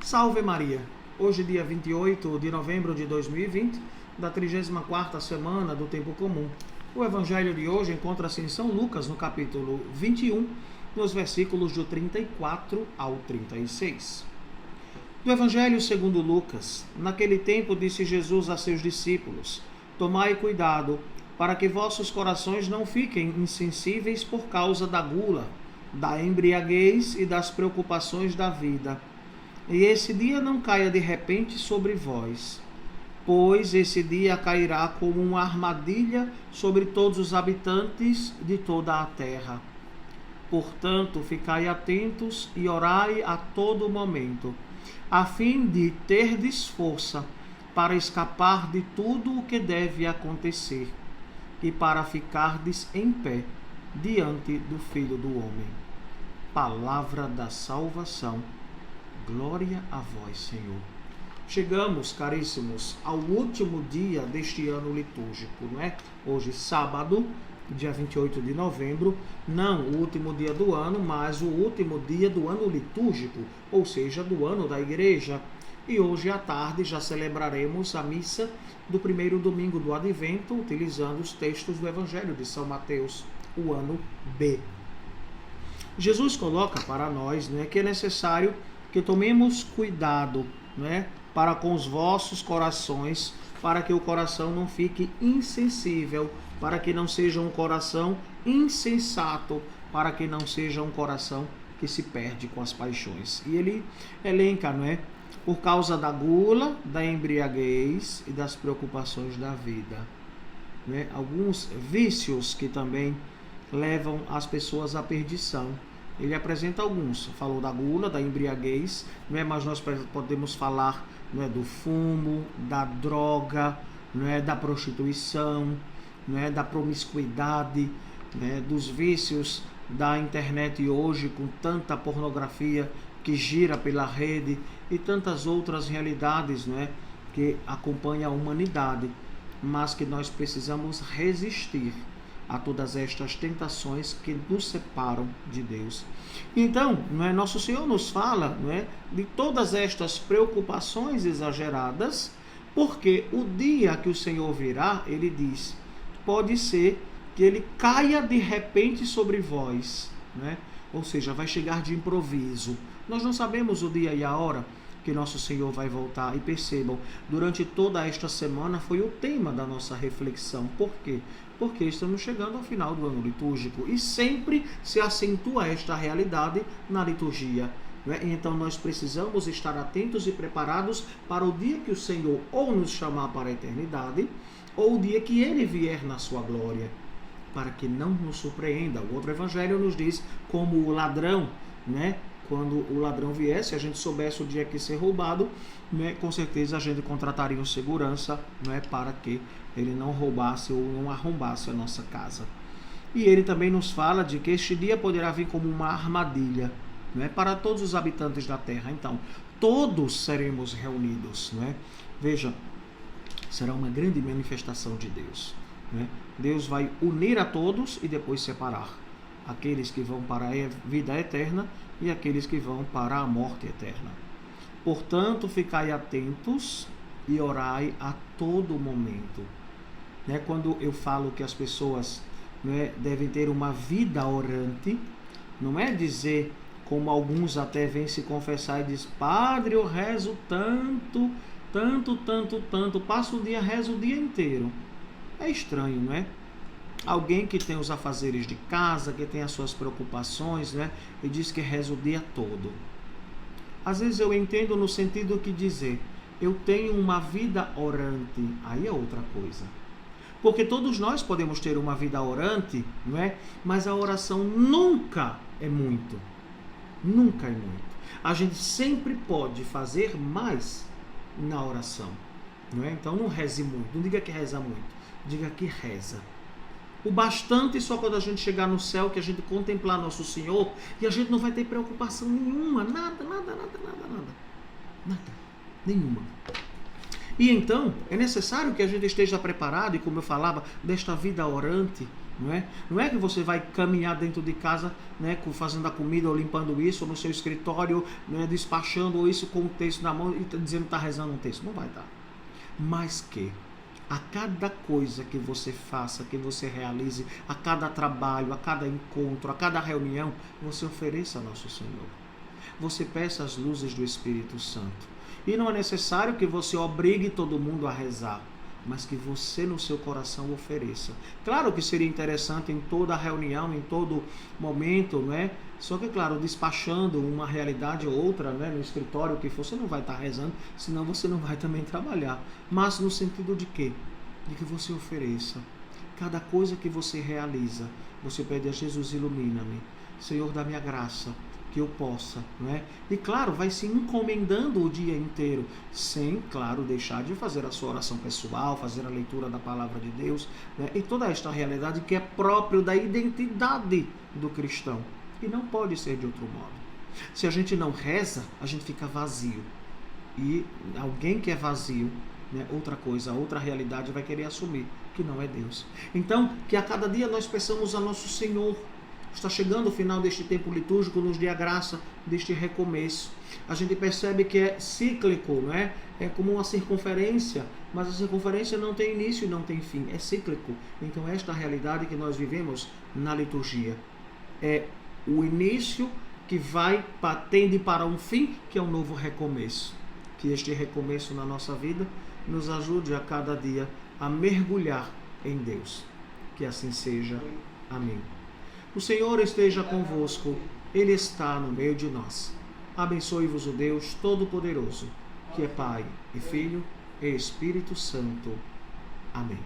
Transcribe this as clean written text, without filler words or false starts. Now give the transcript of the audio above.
Salve Maria! Hoje, dia 28 de novembro de 2020, da 34ª semana do Tempo Comum. O Evangelho de hoje encontra-se em São Lucas, no capítulo 21, nos versículos do 34 ao 36. Do Evangelho segundo Lucas, naquele tempo disse Jesus a seus discípulos: Tomai cuidado, para que vossos corações não fiquem insensíveis por causa da gula, da embriaguez e das preocupações da vida. E esse dia não caia de repente sobre vós, pois esse dia cairá como uma armadilha sobre todos os habitantes de toda a terra. Portanto, ficai atentos e orai a todo momento, a fim de terdes força para escapar de tudo o que deve acontecer e para ficardes em pé diante do Filho do Homem. Palavra da salvação. Glória a vós, Senhor. Chegamos, caríssimos, ao último dia deste ano litúrgico, não é? Hoje, sábado, dia 28 de novembro, não o último dia do ano, mas o último dia do ano litúrgico, ou seja, do ano da Igreja. E hoje à tarde já celebraremos a missa do primeiro domingo do Advento, utilizando os textos do Evangelho de São Mateus, o ano B. Jesus coloca para nós, né, que é necessário que tomemos cuidado, né, para com os vossos corações, para que o coração não fique insensível, para que não seja um coração insensato, para que não seja um coração que se perde com as paixões. E ele elenca, não é? Por causa da gula, da embriaguez e das preocupações da vida. Né? Alguns vícios que também levam as pessoas à perdição. Ele apresenta alguns. Falou da gula, da embriaguez, não é? Mas nós podemos falar, não é, do fumo, da droga, não é, da prostituição, não é, da promiscuidade, né, dos vícios da internet hoje, com tanta pornografia que gira pela rede e tantas outras realidades, não é, que acompanham a humanidade, mas que nós precisamos resistir a todas estas tentações que nos separam de Deus. Então, não é, Nosso Senhor nos fala, não é, de todas estas preocupações exageradas, porque o dia que o Senhor virá, ele diz, pode ser que ele caia de repente sobre vós, né? Ou seja, vai chegar de improviso. Nós não sabemos o dia e a hora que Nosso Senhor vai voltar. E percebam, durante toda esta semana foi o tema da nossa reflexão. Por quê? Porque estamos chegando ao final do ano litúrgico e sempre se acentua esta realidade na liturgia. Né? Então nós precisamos estar atentos e preparados para o dia que o Senhor ou nos chamar para a eternidade, ou o dia que Ele vier na sua glória, para que não nos surpreenda. O outro evangelho nos diz como o ladrão, né? Quando o ladrão viesse, a gente soubesse o dia que ser roubado, né? Com certeza a gente contrataria um segurança, né? Para que ele não roubasse ou não arrombasse a nossa casa. E ele também nos fala de que este dia poderá vir como uma armadilha, né? Para todos os habitantes da terra. Então, todos seremos reunidos, né? Veja, será uma grande manifestação de Deus, né? Deus vai unir a todos e depois separar aqueles que vão para a vida eterna e aqueles que vão para a morte eterna. Portanto, ficai atentos e orai a todo momento. Né? Quando eu falo que as pessoas, né, devem ter uma vida orante, não é dizer, como alguns até vêm se confessar e diz, Padre, eu rezo tanto, passo o dia, rezo o dia inteiro. É estranho, não é? Alguém que tem os afazeres de casa, que tem as suas preocupações, né? E diz que reza o dia todo. Às vezes eu entendo no sentido que dizer, eu tenho uma vida orante, aí é outra coisa. Porque todos nós podemos ter uma vida orante, não é? Mas a oração nunca é muito. Nunca é muito. A gente sempre pode fazer mais na oração, não é? Então não reze muito, não diga que reza muito, diga que reza. O bastante só quando a gente chegar no céu, que a gente contemplar Nosso Senhor, e a gente não vai ter preocupação nenhuma, nada, nenhuma. E então, é necessário que a gente esteja preparado, e como eu falava, desta vida orante, Não é que você vai caminhar dentro de casa, né, fazendo a comida ou limpando isso, ou no seu escritório, né, despachando isso com o texto na mão e dizendo que está rezando um texto. Não vai dar. Mas que a cada coisa que você faça, que você realize, a cada trabalho, a cada encontro, a cada reunião, você ofereça a nosso Senhor. Você peça as luzes do Espírito Santo. E não é necessário que você obrigue todo mundo a rezar, mas que você no seu coração ofereça. Claro que seria interessante em toda reunião, em todo momento, não é? Só que, claro, despachando uma realidade ou outra, né, no escritório, o que for, você não vai estar rezando, senão você não vai também trabalhar. Mas no sentido de quê? De que você ofereça. Cada coisa que você realiza, você pede a Jesus, ilumina-me. Senhor, dá-me a graça que eu possa, não é? E claro, vai se encomendando o dia inteiro, sem, claro, deixar de fazer a sua oração pessoal, fazer a leitura da palavra de Deus, né? E toda esta realidade que é próprio da identidade do cristão. E não pode ser de outro modo. Se a gente não reza, a gente fica vazio. E alguém que é vazio, né, outra coisa, outra realidade vai querer assumir, que não é Deus. Então, que a cada dia nós peçamos a nosso Senhor. Está chegando o final deste tempo litúrgico, nos dê a graça deste recomeço. A gente percebe que é cíclico, não é? É como uma circunferência, mas a circunferência não tem início e não tem fim, é cíclico. Então esta realidade que nós vivemos na liturgia é o início que tende para um fim, que é um novo recomeço. Que este recomeço na nossa vida nos ajude a cada dia a mergulhar em Deus. Que assim seja. Amém. O Senhor esteja convosco, Ele está no meio de nós. Abençoe-vos o Deus Todo-Poderoso, que é Pai e Filho e Espírito Santo. Amém.